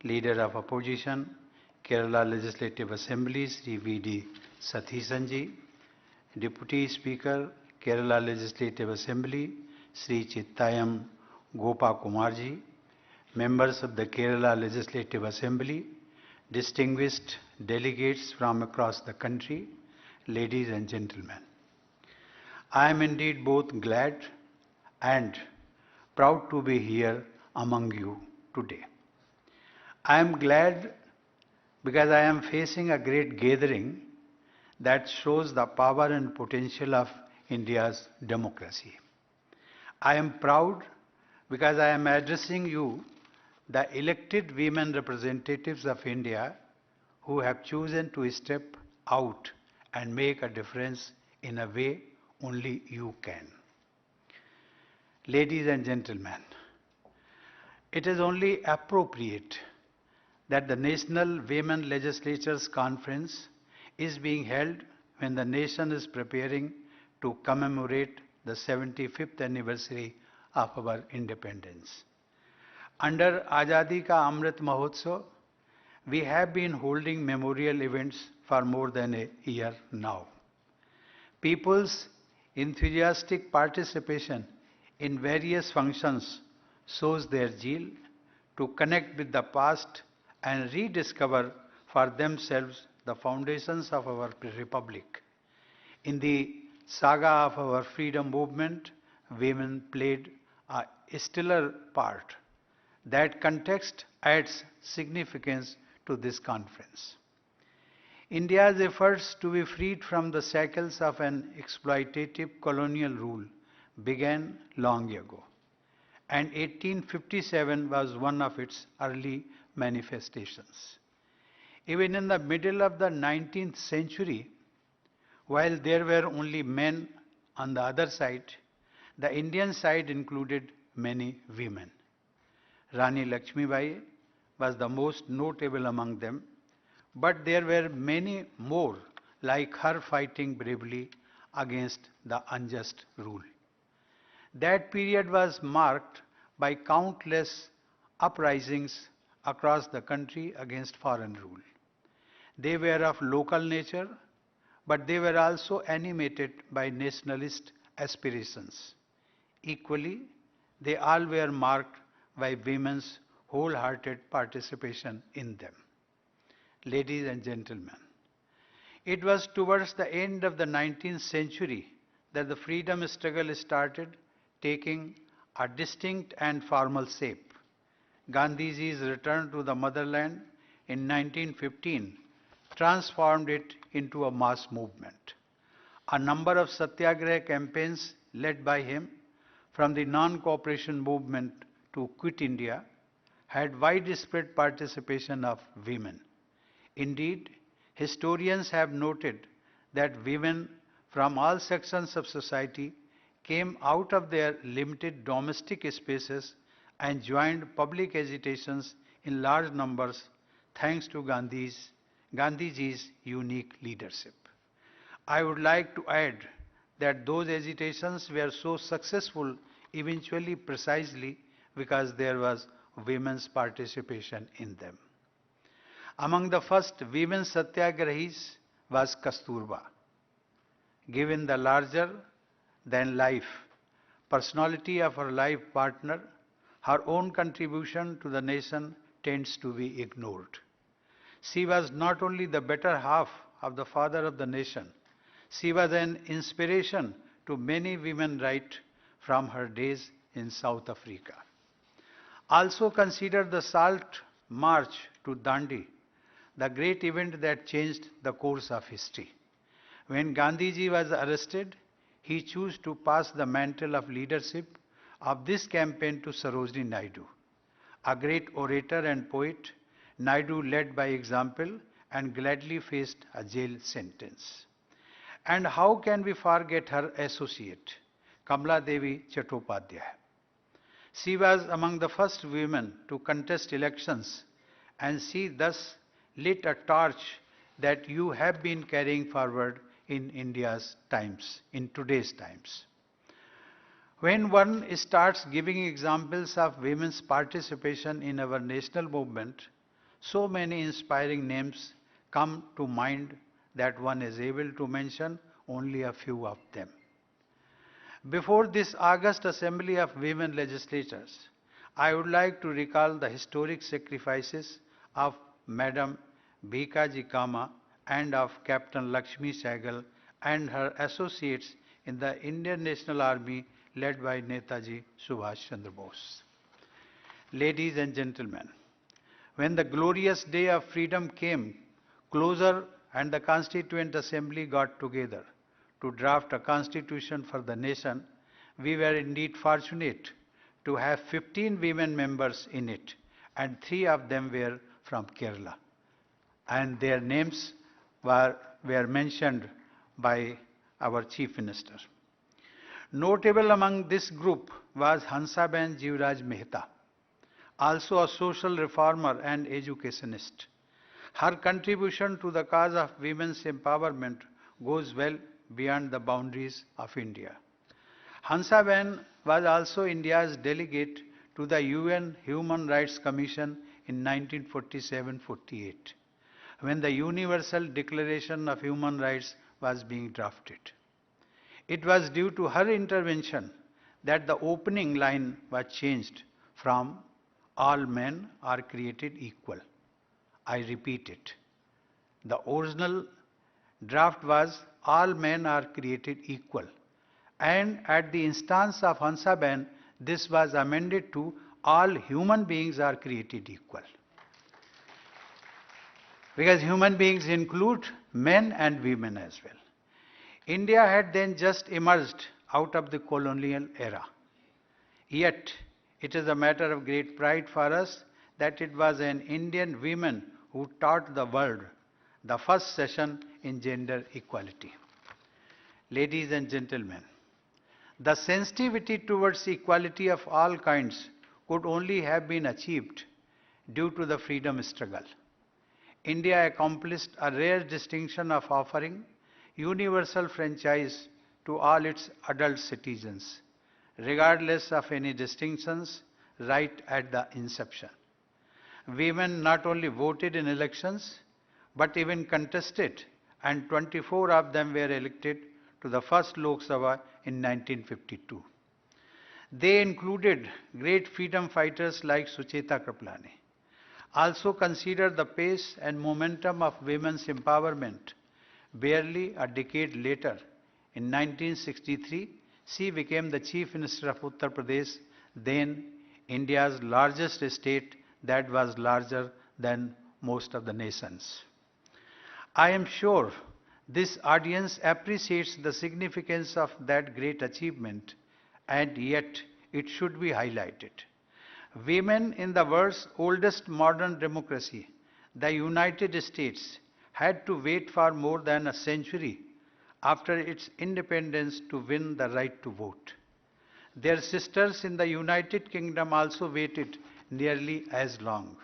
Leader of Opposition, Kerala Legislative Assembly, Sri V.D. Sathisanji, Deputy Speaker, Kerala Legislative Assembly, Sri Chittayam Gopa Kumarji, members of the Kerala Legislative Assembly, distinguished delegates from across the country, ladies and gentlemen. I am indeed both glad and proud to be here among you today. I am glad because I am facing a great gathering that shows the power and potential of India's democracy. I am proud because I am addressing you, the elected women representatives of India who have chosen to step out and make a difference in a way only you can. Ladies and gentlemen, it is only appropriate that the National Women Legislators Conference is being held when the nation is preparing to commemorate the 75th anniversary of our independence. Under Azadi Ka Amrit Mahotsav, we have been holding memorial events for more than a year now. People's enthusiastic participation in various functions shows their zeal to connect with the past and rediscover for themselves the foundations of our republic. In the saga of our freedom movement, women played a stellar part. That context adds significance to this conference. India's efforts to be freed from the shackles of an exploitative colonial rule began long ago, and 1857 was one of its early manifestations. Even in the middle of the 19th century, while there were only men on the other side, the Indian side included many women. Rani Lakshmibai was the most notable among them, but there were many more like her fighting bravely against the unjust rule. That period was marked by countless uprisings across the country against foreign rule. They were of local nature, but they were also animated by nationalist aspirations. Equally, they all were marked by women's wholehearted participation in them. Ladies and gentlemen, it was towards the end of the 19th century that the freedom struggle started taking a distinct and formal shape. Gandhiji's return to the motherland in 1915 transformed it into a mass movement. A number of satyagraha campaigns led by him, from the non-cooperation movement to Quit India, had widespread participation of women. Indeed, historians have noted that women from all sections of society came out of their limited domestic spaces and joined public agitations in large numbers thanks to Gandhiji's unique leadership. I would like to add that those agitations were so successful eventually precisely because there was women's participation in them. Among the first women satyagrahis was Kasturba. Given the larger than life personality of her life partner, her own contribution to the nation tends to be ignored. She was not only the better half of the father of the nation, she was an inspiration to many women right from her days in South Africa. Also consider the Salt March to Dandi, the great event that changed the course of history. When Gandhiji was arrested, he chose to pass the mantle of leadership of this campaign to Sarojini Naidu. A great orator and poet, Naidu led by example and gladly faced a jail sentence. And how can we forget her associate, Kamala Devi Chattopadhyay? She was among the first women to contest elections, and she thus lit a torch that you have been carrying forward in India's times, in today's times. When one starts giving examples of women's participation in our national movement, So many inspiring names come to mind that one is able to mention only a few of them. Before this August Assembly of Women Legislators, I would like to recall the historic sacrifices of Madam Bhikaji Kama and of Captain Lakshmi Sehgal and her associates in the Indian National Army led by Netaji Subhash Chandra Bose. Ladies and gentlemen, when the glorious day of freedom came closer and the Constituent Assembly got together to draft a constitution for the nation, we were indeed fortunate to have 15 women members in it, and 3 of them were from Kerala. And their names were mentioned by our Chief Minister. Notable among this group was Hansaben Jivraj Mehta, also a social reformer and educationist. Her contribution to the cause of women's empowerment goes well beyond the boundaries of India. Hansaben was also India's delegate to the UN Human Rights Commission in 1947-48, when the Universal Declaration of Human Rights was being drafted. It was due to her intervention that the opening line was changed from "all men are created equal." I repeat it. The original draft was "all men are created equal." And at the instance of Hansaben, this was amended to "all human beings are created equal." Because human beings include men and women as well. India had then just emerged out of the colonial era. Yet, it is a matter of great pride for us that it was an Indian woman who taught the world the first session in gender equality. Ladies and gentlemen, the sensitivity towards equality of all kinds could only have been achieved due to the freedom struggle. India accomplished a rare distinction of offering universal franchise to all its adult citizens, regardless of any distinctions, right at the inception. Women not only voted in elections, but even contested, and 24 of them were elected to the first Lok Sabha in 1952. They included great freedom fighters like Sucheta Kripalani. Also consider the pace and momentum of women's empowerment. Barely a decade later, in 1963, she became the Chief Minister of Uttar Pradesh, then India's largest state that was larger than most of the nations. I am sure this audience appreciates the significance of that great achievement, and yet it should be highlighted. Women in the world's oldest modern democracy, the United States, had to wait for more than a century after its independence to win the right to vote. Their sisters in the United Kingdom also waited nearly as long.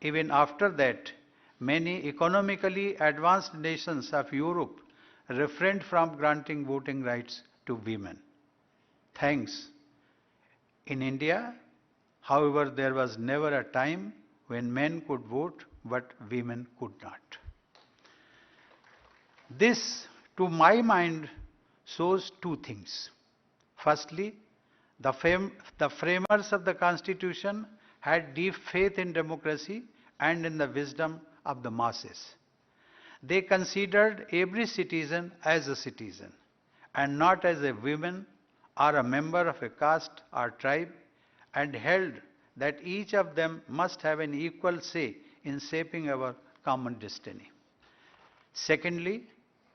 Even after that, many economically advanced nations of Europe refrained from granting voting rights to women. Thanks. In India, however, there was never a time when men could vote but women could not. This, to my mind, shows two things. Firstly, the framers of the Constitution had deep faith in democracy and in the wisdom of the masses. They considered every citizen as a citizen and not as a woman or a member of a caste or tribe, and held that each of them must have an equal say in shaping our common destiny. Secondly,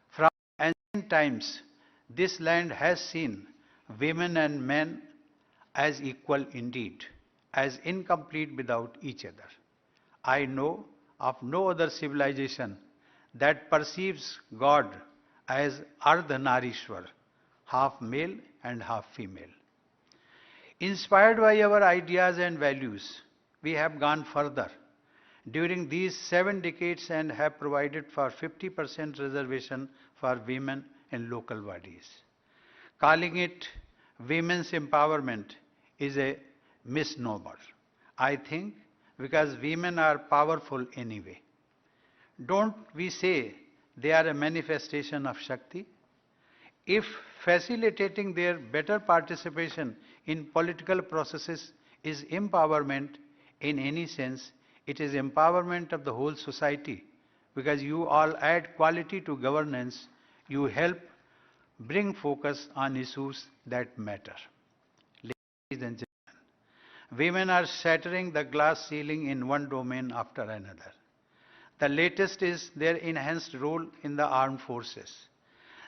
from ancient times, this land has seen women and men as equal indeed, as incomplete without each other. I know of no other civilization that perceives God as Ardhanarishwar, half male and half female. Inspired by our ideas and values, we have gone further during these 7 decades and have provided for 50% reservation for women in local bodies. Calling it women's empowerment is a misnomer. I think because women are powerful anyway. Don't we say they are a manifestation of Shakti? If facilitating their better participation in political processes is empowerment in any sense, it is empowerment of the whole society because you all add quality to governance, you help bring focus on issues that matter. Ladies and gentlemen, women are shattering the glass ceiling in one domain after another. The latest is their enhanced role in the armed forces.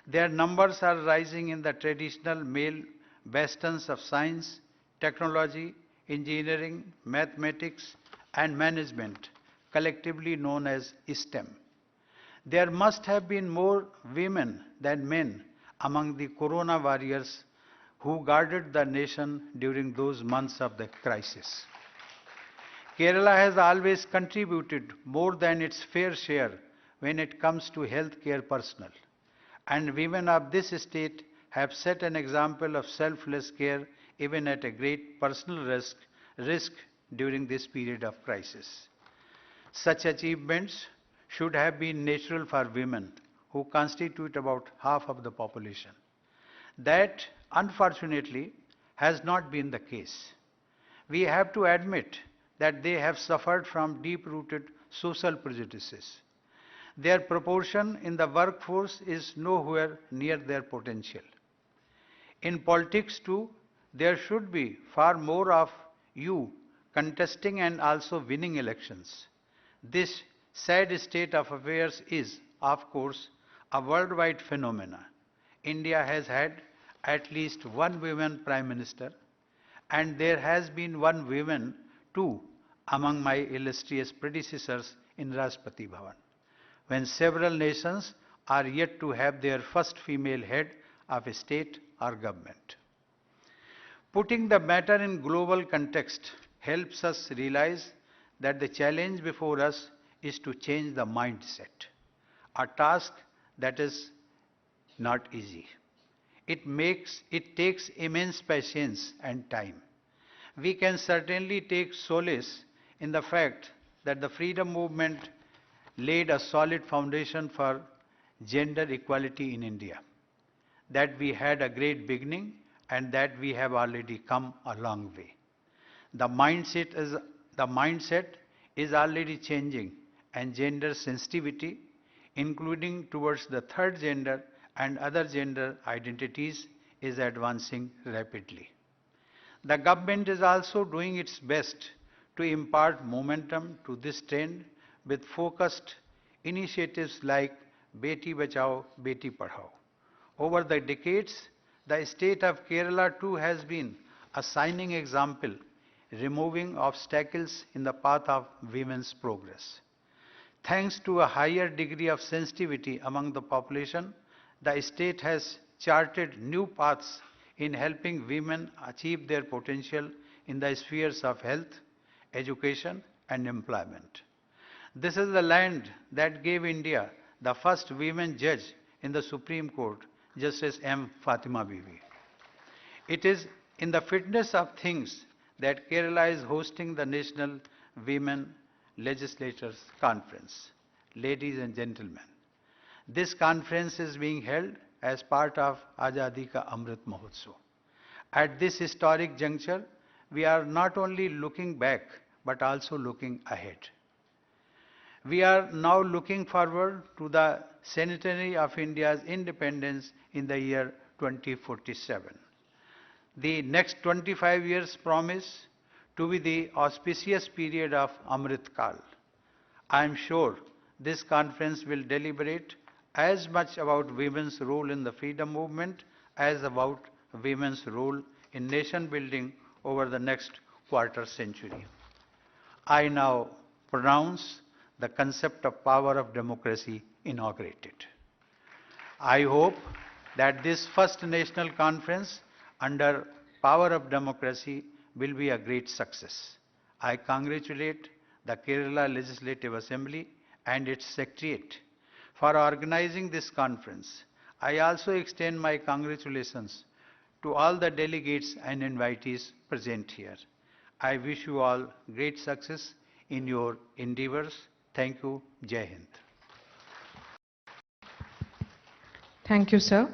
Their numbers are rising in the traditional male bastions of science, technology, engineering, mathematics, and management, collectively known as STEM. There must have been more women than men among the corona warriors who guarded the nation during those months of the crisis. Kerala has always contributed more than its fair share when it comes to healthcare personnel. And women of this state have set an example of selfless care even at a great personal risk during this period of crisis. Such achievements should have been natural for women who constitute about half of the population. That, unfortunately, has not been the case. We have to admit that they have suffered from deep-rooted social prejudices. Their proportion in the workforce is nowhere near their potential. In politics too, there should be far more of you contesting and also winning elections. This sad state of affairs is, of course, a worldwide phenomenon. India has had at least one woman Prime Minister, and there has been one woman too among my illustrious predecessors in Rashtrapati Bhavan, when several nations are yet to have their first female head of a state or government. Putting the matter in global context helps us realize that the challenge before us is to change the mindset, a task that is not easy. It takes immense patience and time. We can certainly take solace in the fact that the freedom movement laid a solid foundation for gender equality in India, that we had a great beginning and that we have already come a long way. The mindset is already changing and gender sensitivity, including towards the third gender and other gender identities, is advancing rapidly. The government is also doing its best to impart momentum to this trend with focused initiatives like Beti Bachao, Beti Padhao. Over the decades, the state of Kerala too has been a shining example, removing obstacles in the path of women's progress. Thanks to a higher degree of sensitivity among the population, the state has charted new paths in helping women achieve their potential in the spheres of health, education, and employment. This is the land that gave India the first women judge in the Supreme Court, Justice M. Fatima Bibi. It is in the fitness of things that Kerala is hosting the National Women Legislators Conference. Ladies and gentlemen, this conference is being held as part of Azadi Ka Amrit Mahotsav. At this historic juncture, we are not only looking back, but also looking ahead. We are now looking forward to the centenary of India's independence in the year 2047. The next 25 years promise to be the auspicious period of Amrit Kal. I am sure this conference will deliberate as much about women's role in the freedom movement as about women's role in nation building over the next quarter century. I now pronounce the concept of power of democracy inaugurated. I hope that this first national conference under power of democracy will be a great success. I congratulate the Kerala Legislative Assembly and its Secretariat for organizing this conference. I also extend my congratulations to all the delegates and invitees present here. I wish you all great success in your endeavors. Thank you. Jai Hind. Thank you, sir.